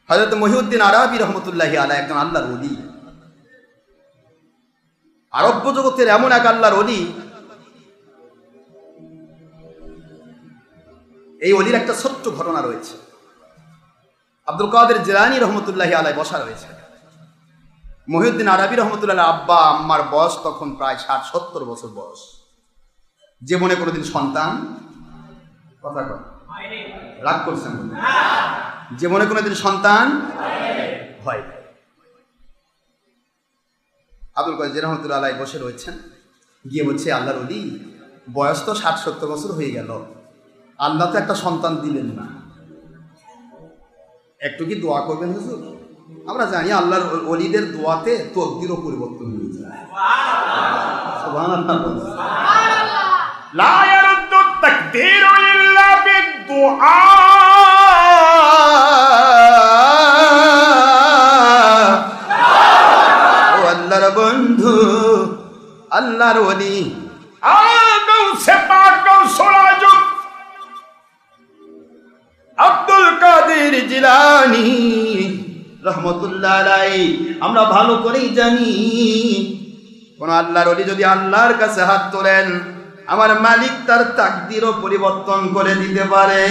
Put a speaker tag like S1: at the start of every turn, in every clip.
S1: হযরত মহিউদ্দিন আরাবী রহমতুল্লাহি আলাইহি একজন আল্লাহর ওলি, আরব্য জগতের এমন এক আল্লাহর ওলি। এই ওলির একটা ছোট্ট ঘটনা রয়েছে। আব্দুল কাদের জিলানী রহমতুল্লাহি আলাইহি বসা রয়েছে। মহিউদ্দিন আরাবী রহমতুল্লাহ আব্বা আম্মার বয়স তখন প্রায় 60-70 বছর বয়স। জীবনে কোনোদিন সন্তান, কথা কয় রাগ করছেন, জীবনে কোনোদিন সন্তান হয়। আব্দুল কাদের রহমতুল্লাহ আলাইহি বসে রয়েছেন, গিয়ে বলছে আল্লাহর ওলি, বয়স তো 60-70 বছর হয়ে গেল, আল্লাহ তো একটা সন্তান দিলেন না, একটু কি দোয়া করবেন হুজুর? আমরা জানি আল্লাহর ওলিদের দোয়াতে তকদিরও পরিবর্তন হয়ে যায়। সুবহানাল্লাহ। লা ইয়ারুদ্দু তাকদীরু ইল্লা বিদ-দুআ। ও আল্লাহর বন্ধু, আল্লাহর ওলি আব্দুল কাদের জিলানী রহমতুল্লাহ আলাইহি আমরা ভালো করেই জানি, কোন আল্লাহর ওলি যদি আল্লাহর কাছে হাত তোলেন, আমার মালিক তার তাকদীরও পরিবর্তন করে দিতে পারে।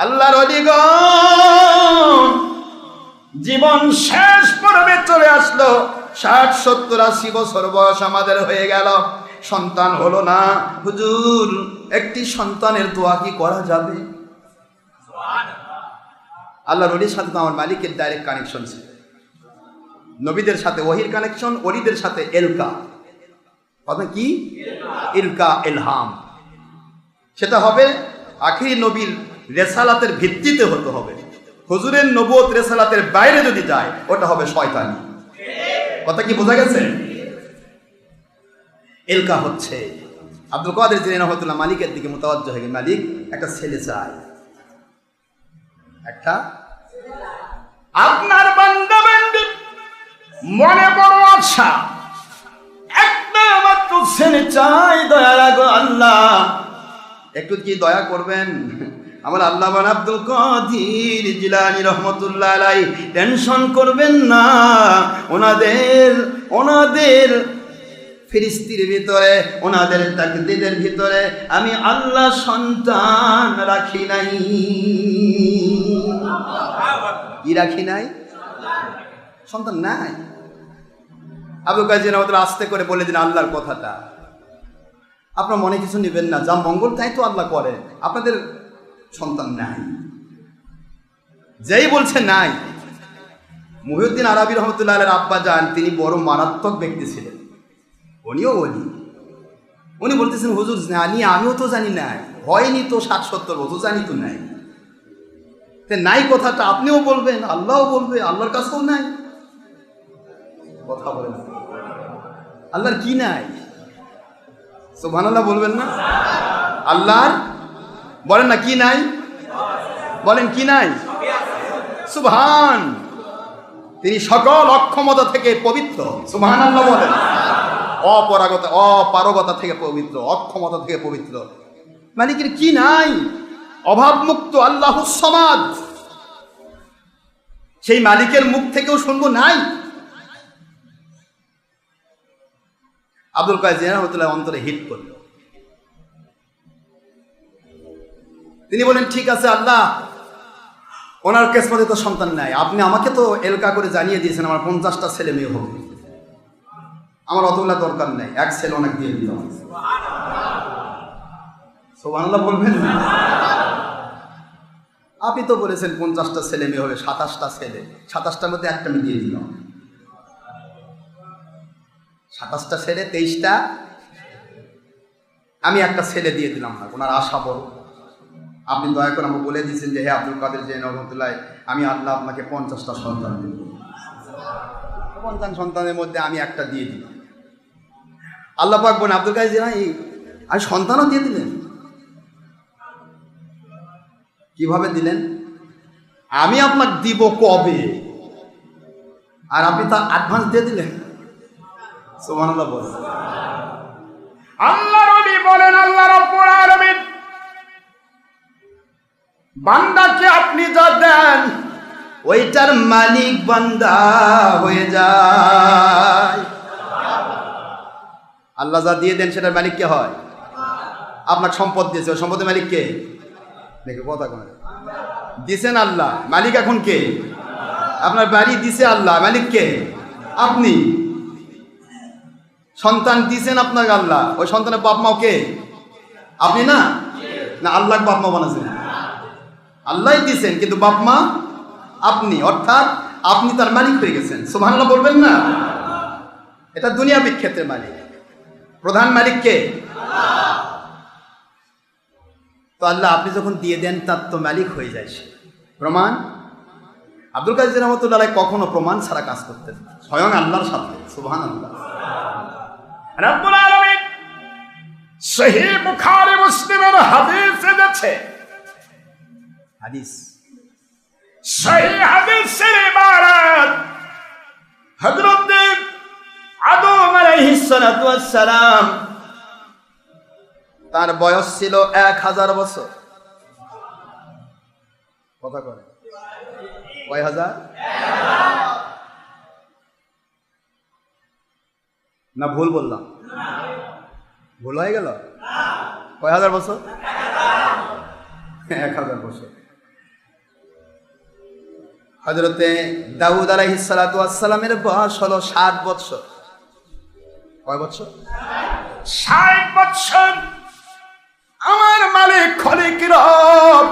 S1: আল্লাহর ওলিগণ জীবন শেষ পর্বে চলে আসলো, 60-70-80 বছর বয়স আমাদের হয়ে গেল, সন্তান হলো না। হুজুর, একটি সন্তানের দোয়া কি করা যাবে? আল্লাহর ওলির সাথে তো আমার মালিকের ডাইরেক্ট কানেকশন ছিল। নবীদের সাথে ওহির কানেকশন, ওলিদের সাথে এলকা, কথা কি ইলকা, ইলহাম। সেটা হবে আখিরি নবীর রেসালাতের ভিত্তিতে হতে হবে। হুজুরের নবুয়ত রেসালাতের বাইরে যদি যায়, ওটা হবে শয়তানি। কথা কি বোঝা গেছে? এলকা হচ্ছে আব্দুল কাদের জিলানী রহমাতুল্লাহ মালিকের দিকে মুতাওয়াজ্জহ হয়ে, মালিক একটা ছেলে চাই, একটা আপনার বান্দা বান্দি মনে বড় আশা, একটা মাত্র ছেলে চাই, দয়া লাগো আল্লাহ, একটু কি দয়া করবেন? আমার আল্লাহ বান আব্দুল কাদের জিলানী রহমতুল্লাহ আলাইহি টেনশন করবেন না, ওনাদের ফেরেশতার ভিতরে, ওনাদের তাকদীরের ভিতরে আমি আল্লাহ সন্তান রাখি নাই। কি রাখি নাই? সন্তান নাই। আবু কাজী রহমতুল্লাহ আস্তে করে বলে দিন আল্লাহর কথাটা, আপনার মনে কিছু নেবেন না, যা মঙ্গল তাই তো আল্লাহ করে, আপনাদের সন্তান নাই। যেই বলছে নাই, মহিউদ্দিন আরাবী রহমতুল্লাহ আলাইহির আব্বা যান, তিনি বড় মারাত্মক ব্যক্তি ছিলেন, উনিও ওলি। উনি বলতেছেন হুজুর জানি, আমিও তো জানি নাই, হয়নি তো 60-70 বছর, জানি তো নাই। নাই কথাটা আপনিও বলবেন, আল্লাহও বলবে, আল্লাহর কাছেও নাই। কথা বলেন, আল্লাহর কি নাই? সুবহানাল্লাহ বলবেন না? আল্লাহর বলেন না কি নাই? বলেন কি নাই? সুবহান। তিনি সকল অক্ষমতা থেকে পবিত্র। সুবহানাল্লাহ বলেন। অপারগতা থেকে পবিত্র, অক্ষমতা থেকে পবিত্র। মালিকের কি নাই? অভাবমুক্ত আল্লাহুস সামাদ। সেই মালিকের মুখ থেকেও শুনবো নাই। আব্দুল কাদের রহমতুল্লাহ অন্তরে হিট করল। তিনি বলেন ঠিক আছে আল্লাহ, ওনার কিসমতে তো সন্তান নাই, আপনি আমাকে তো এলকা করে জানিয়ে দিয়েছেন আমার 50টা ছেলে মেয়ে হবে, আমার অতগুলা দরকার নেই, এক ছেলে অনেক দিয়ে দিলাম। সুবহানাল্লাহ বলবেন না? আপনি তো বলেছেন 50টা ছেলে মেয়ে হবে, 27টা ছেলে, 27টার মধ্যে একটা আমি দিয়ে দিলাম। 27টা ছেলে, 23টা আমি একটা ছেলে দিয়ে দিলাম না, ওনার আশা বড়। আপনি দয়া করে আমাকে বলে দিয়েছেন যে হে আব্দুল কাদের জিলানী রহমতুল্লাহ, আমি আল্লাহ আপনাকে 50টা সন্তান দেব, 50 সন্তানের মধ্যে আমি একটা দিয়ে দিলাম। আল্লাহ পাক বলেন আব্দুল কাদের জিলানী আমি সন্তানও দিয়ে দিলেন। কিভাবে দিলেন? আমি আপনাকে দিব কবে, আর আপনি তা অ্যাডভান্স দিয়ে দিলেন। সুবহানাল্লাহ বলেন। আল্লাহর ওলি বলেন আল্লাহ রাব্বুল আলামিন বান্দাকে আপনি যা দেন ওইটার মালিক বান্দা হয়ে যায়। আল্লাহ যা দিয়ে দেন সেটার মালিক কে হয়? আপনাকে সম্পদ দিয়েছে, ওই সম্পদের মালিক কে? দেখে কথা কয় দিছেন আল্লাহ, মালিক এখন কে? আপনার বাড়ি দিছে আল্লাহ, মালিক কে? আপনি। সন্তান দিছেন আপনাকে আল্লাহ, ওই সন্তানের বাপ মাও কে? আপনি না? না আল্লাহ বাপ মা বানাচ্ছেন? আল্লাহ দিছেন, কিন্তু বাপ মা আপনি, অর্থাৎ আপনি তার মালিক হয়ে গেছেন। সুবহানাল্লাহ বলবেন না? এটা দুনিয়াবি ক্ষেত্রের মালিক। প্রধান মালিক কে? তো আল্লাহ আপনি যখন দিয়ে দেন তার তো মালিক হয়ে যায় সে। প্রমাণ? আব্দুল কাদের রহমতুল্লাহ কখনো প্রমাণ ছাড়া কাজ করতেন, স্বয়ং আল্লাহর সাথে। সুবহানাল্লাহ।
S2: রব্বুল আলামিন সহিহ বুখারী মুসলিমের হাদিসে আছে,
S1: হাদিস
S2: সহিহ হাদিসের ইবারত
S1: হযরত আদম আলাইহিস সালাতু ওয়াস সালাম তার বয়স ছিল 1000 বছর। কথা কয় কয় হাজার? না ভুল বললাম? ভুল হয়ে গেল? কয় হাজার বছর? 1000 বছর। হযরতে দাউদ আলাইহিস সালাতু ওয়াস সালামের বয়স হলো 60 বছর। কয় বছর?
S2: 60 বছর। আমার মালিক খলিক রব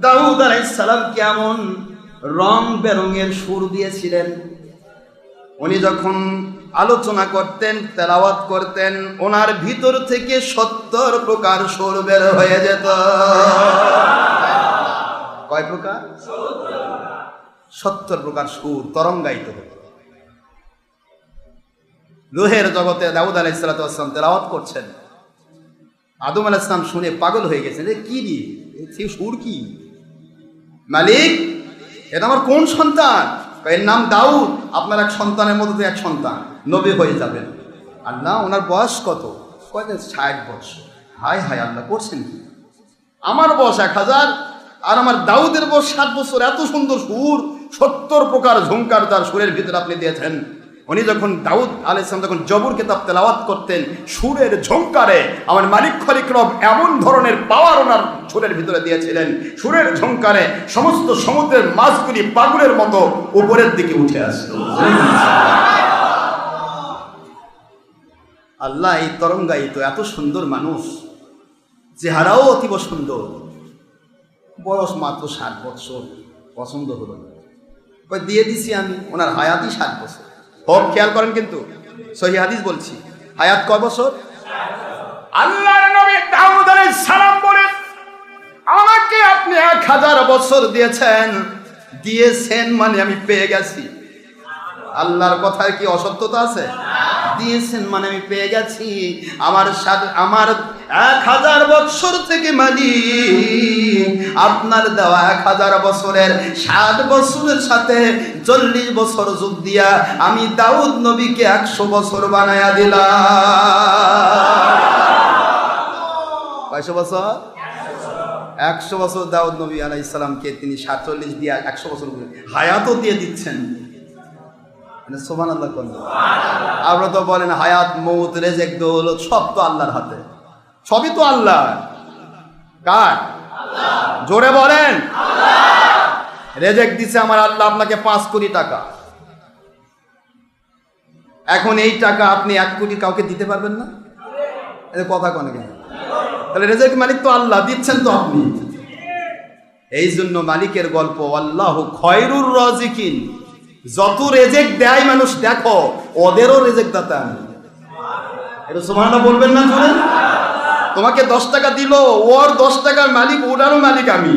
S1: দাউদ আলাইহিস সালাম কেমন রং বেরঙের সুর দিয়েছিলেন। উনি যখন আলোচনা করতেন, তেলাওয়াত করতেন, ওনার ভিতর থেকে 70 প্রকার সুর বের হয়ে যেত। কয় প্রকার? 70 প্রকার সুর তরঙ্গায়িত হতো। রূহের জগতে দাউদ আলাইহিস সালাতু ওয়াস সালাম তেলাওয়াত করছেন, আদম আলাইহিস সালাম শুনে পাগল হয়ে গেছেন, যে কি রে এই সুর কি? মালিক এটা আমার কোন সন্তান? এর নাম দাউদ। আপনার এক সন্তানের মধ্যে এক সন্তান নবী হয়ে যাবেন। আল্লাহ ওনার বয়স কত? 60 বছর। হায় হায় আল্লাহ করছেন কি? আমার বয়স 1000 আর আমার দাউদের বয়স 60 বছর। এত সুন্দর সুর, 70 প্রকার ঝুমকার তার সুরের ভিতরে আপনি দিয়েছেন। উনি যখন দাউদ আলাইহিস সালাম যখন জবর কিতাব তেলাওয়াত করতেন, সুরের ঝংকারে আমার মালিক খলিক রব এমন ধরনের পাওয়ার ওনার সুরের ভিতরে দিয়েছিলেন, সুরের ঝংকারে সমস্ত সমুদ্রের মাছগুলি পাগলের মতো উপরের দিকে উঠে আসতো। আল্লাহ এই তরঙ্গায়িত এত সুন্দর মানুষ, চেহারাও অতীব সুন্দর, বয়স মাত্র 60 বছর, পছন্দ হলো না, দিয়ে দিছি আমি। ওনার হায়াতই 60 বছর। খুব খেয়াল করেন কিন্তু, সহিহ হাদিস বলছি, হায়াত কয় বছর?
S2: আল্লাহর নবী দাউদ আলাইহিস সালাম বলেন,
S1: আমাকে আপনি 1000 বছর দিয়েছেন মানে আমি পেয়ে গেছি। আল্লাহর কথায় কি অসত্যতা আছে? দিয়েছেন মানে আমি পেয়ে গেছি। আমার 1000 বছর থেকে মালিক আপনার দেওয়া 1000 বছরের 60 বছরের সাথে 40 বছর যোগ দিয়া আমি দাউদ নবীকে 100 বছর বানায়া দিলাম। কয়শো বছর? 100 বছর দাউদ নবী আলাইহিস সালামকে তিনি 40 দিয়া 100 বছর হায়াতও দিয়ে দিচ্ছেন। মানে সুবহানাল্লাহ কোন? আমরা তো বলেন হায়াত, মৌত, রেজেক, দৌলত সব তো আল্লাহর হাতে। সবই তো আল্লাহ। কার? আল্লাহ। জোরে বলেন আল্লাহ। রেজেক দিছে আমার আল্লাহ আপনাকে 5 কোটি টাকা। এখন এই টাকা আপনি 1 কোটি কাউকে দিতে পারবেন না? এটা কথা কোন কেন? তাহলে রেজেক মালিক তো আল্লাহ, দিচ্ছেন তো আপনি। এই জন্য মালিকের গল্প, আল্লাহু খয়রুর রাজিকিন। যত রেজেক দেয় মানুষ দেখো, ওদেরও রেজেক দাতা আমি। এটা সুবহানাল্লাহ বলবেন না জোরে? তোমাকে 10 টাকা দিল, ওর 10 টাকার মালিক, ওটারও মালিক আমি।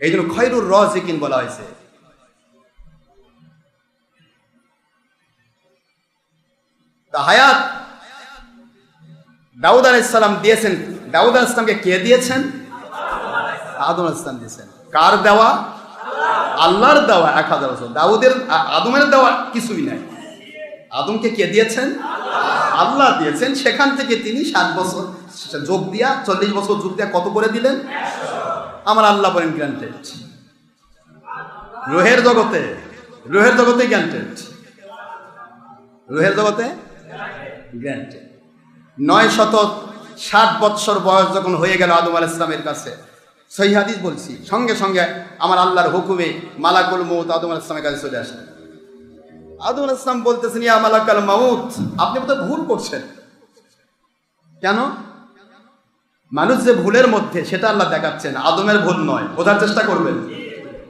S1: এই জন্য খয়রুর রাজিকিন বলা হয়েছে। তা হায়াত দাউদ আলাইহিস সালাম দিয়েছেন। দাউদ আলাইহিস সালামকে কে দিয়েছেন? আদম আলাইহিস সালাম দিয়েছেন। কার দেওয়া? আল্লাহর দেওয়া। 1000 বছর। আদমের দেওয়া কিছুই নাই। আদমকে কে দিয়েছেন? আল্লাহ দিয়েছেন। সেখান থেকে তিনি সেটা যোগ দিয়া 40 বছর যোগ দিয়া কত করে দিলেন? আমার আল্লাহ বলেন গ্রান্টেড। রুহের জগতে গ্রান্টেড, রুহের জগতে গ্রান্টেড। 960 বৎসর বয়স যখন হয়ে গেল আদম আলাইহিস সালামের কাছে, সহিহ হাদিস বলছি, সঙ্গে সঙ্গে আমার আল্লাহর হুকুমে মালাকুল মউত আদম আলাইহিস সালামের কাছে চলে আসলেন। আদম আলাইহিস সালাম বলতেছেন, ইয়া মালাকাল মাউত, আপনি বোধহয় ভুল করছেন। কেন? মানুষ যে ভুলের মধ্যে, সেটা আল্লাহ দেখাচ্ছেন, আদমের ভুল নয়। বোঝার চেষ্টা করবেন,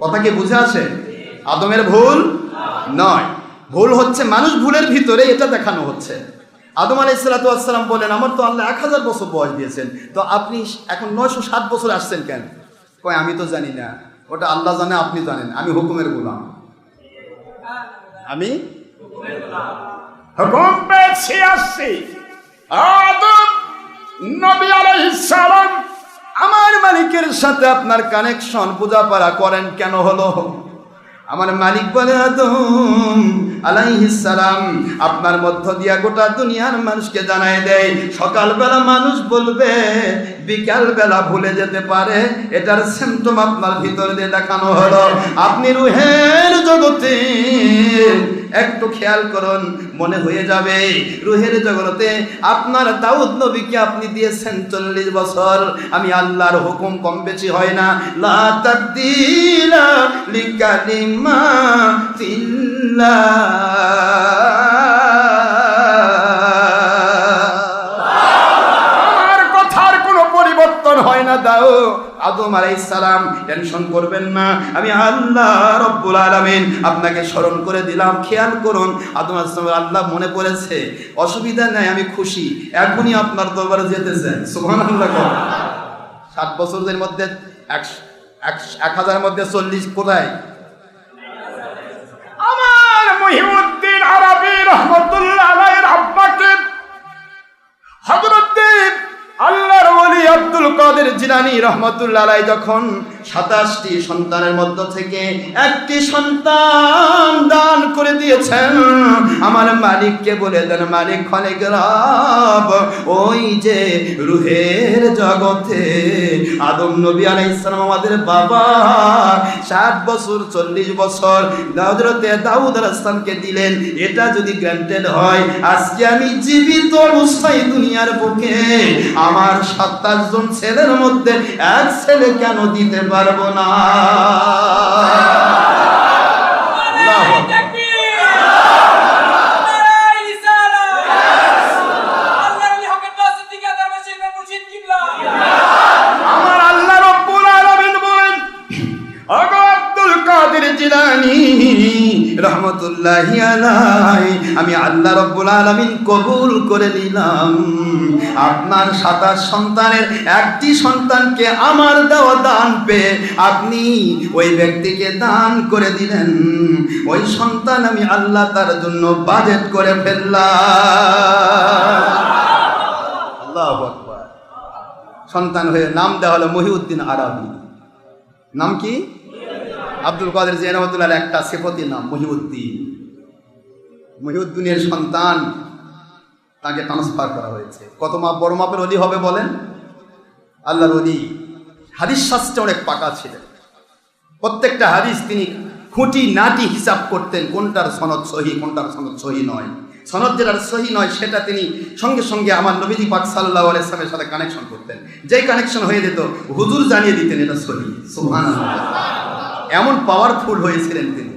S1: কথা কি বুঝে আসে? আদমের ভুল নয়, ভুল হচ্ছে মানুষ ভুলের ভিতরে, এটা দেখানো হচ্ছে। আদম আলাইহিস সালাতু ওয়াস সালাম বলেন, আমার তো আল্লাহ 1000 বছর বয়স দিয়েছেন, তো আপনি এখন 960 বছর আসছেন কেন? কয়, আমি তো জানি না, ওটা আল্লাহ জানে, আপনি জানেন, আমি হুকুমের গোলাম। আমি
S2: হুকুম পেয়েছি আসছি। আদম নবী আলাইহিস সালাম,
S1: আমার মালিকের সাথে আপনার কানেকশন পূজাপাড়া করেন কেন হলো? আমার মালিক বলে, আদম আলাইহিস সালাম আপনার মধ্য দিয়া গোটা দুনিয়ার মানুষকে জানাই দেয়, সকালবেলা মানুষ বলবে, বিকালবেলা ভুলে যেতে পারে, এটার সিম্পটম আপনার ভিতর দিয়ে দেখানো হলো। আপনি রুহের জগতে একটু খেয়াল করুন, মনে হয়ে যাবে রুহের জগতে আপনার দাউদ নবীকে আপনি দিয়েছেন 40 বছর। আমি আল্লাহর হুকুম কম বেশি হয় না। লা তাবদীলা লিকালিমাতিল্লাহ,
S2: কথার কোনো পরিবর্তন
S1: হয় না। দাও আদম আলাইহিস সালাম, টেনশন করবেন না, আমি আল্লাহ রব্বুল আলামিন আপনাকে স্মরণ করে দিলাম। খেয়াল করুন, আদম আলাইহিস সালাম, আল্লাহ মনে পড়েছে, অসুবিধা নাই, আমি খুশি, এখনই আপনার দরবারে যেতে চাই। সুবহানাল্লাহ। 60 বছরের মধ্যে 1000 মধ্যে 40 কোথায়?
S2: আমার মুহিউদ্দিন আরবি রহমাতুল্লাহ আলাইহির আব্বাকে হযরত আল্লাহর ওলি আব্দুল কাদের জিলানী রহমাতুল্লাহ আলাইহি যখন 27টি সন্তানের মধ্য থেকে একটি সন্তান দান করে দিয়েছেন, আমার মালিককে বলে দেন, মালিক খালিক রব, ওই যে রুহের জগতে আদম নবী আলাইহিস সালাম আমাদের বাবা 60 বছর 40 বছর হযরতে দাউদ আলাইহিস সালামকে দিলেন, এটা যদি গ্রান্টেড হয়, আজকে আমি জীবিত অবস্থায় দুনিয়ার বুকে আমার 27 জন ছেলের মধ্যে এক ছেলে কেন দিতে পারবো না? আমার আল্লাহ রব্বুল আলামিন বলেন, ওগো আব্দুল কাদের জিলানী
S1: রহমতুল্লাহি আলাইহি, আমি আল্লাহ রব্বুল আলামিন কবুল করে নিলাম আপনার 27 সন্তানের একটি সন্তানকে আমার দেওয়া দান পেয়ে আপনি ওই ব্যক্তিকে দান করে দিলেন। ওই সন্তান আমি আল্লাহ তার জন্য বাজেট করে ফেললাম। আল্লাহু আকবার। সন্তান হয়ে নাম দেওয়া হলো মুহিউদ্দিন আরবি। নাম কি? আব্দুল কাদের জিলানী রহমাতুল্লাহ একটা সিফতি নাম মুহিউদ্দিন। মুহিউদ্দিনের সন্তান, তাকে ট্রান্সফার করা হয়েছে। কত মাপ বড় মাপের ওলি হবে বলেন? আল্লাহর ওলি হাদিস শাস্ত্রে অনেক পাকা ছিলেন। প্রত্যেকটা হাদিস তিনি খুঁটি নাটি হিসাব করতেন, কোনটার সনদ সহি, কোনটার সনদ সহি নয়। সনদ যেটার সহি নয় সেটা তিনি সঙ্গে সঙ্গে আমার নবীজি পাক সাল্লাল্লাহু আলাইহি ওয়াসাল্লামের সাথে কানেকশন করতেন। যেই কানেকশন হয়ে যেত হুজুর জানিয়ে দিতেন এটা সহি। সুবহানাল্লাহ। এমন পাওয়ারফুল হয়েছিলেন তিনি।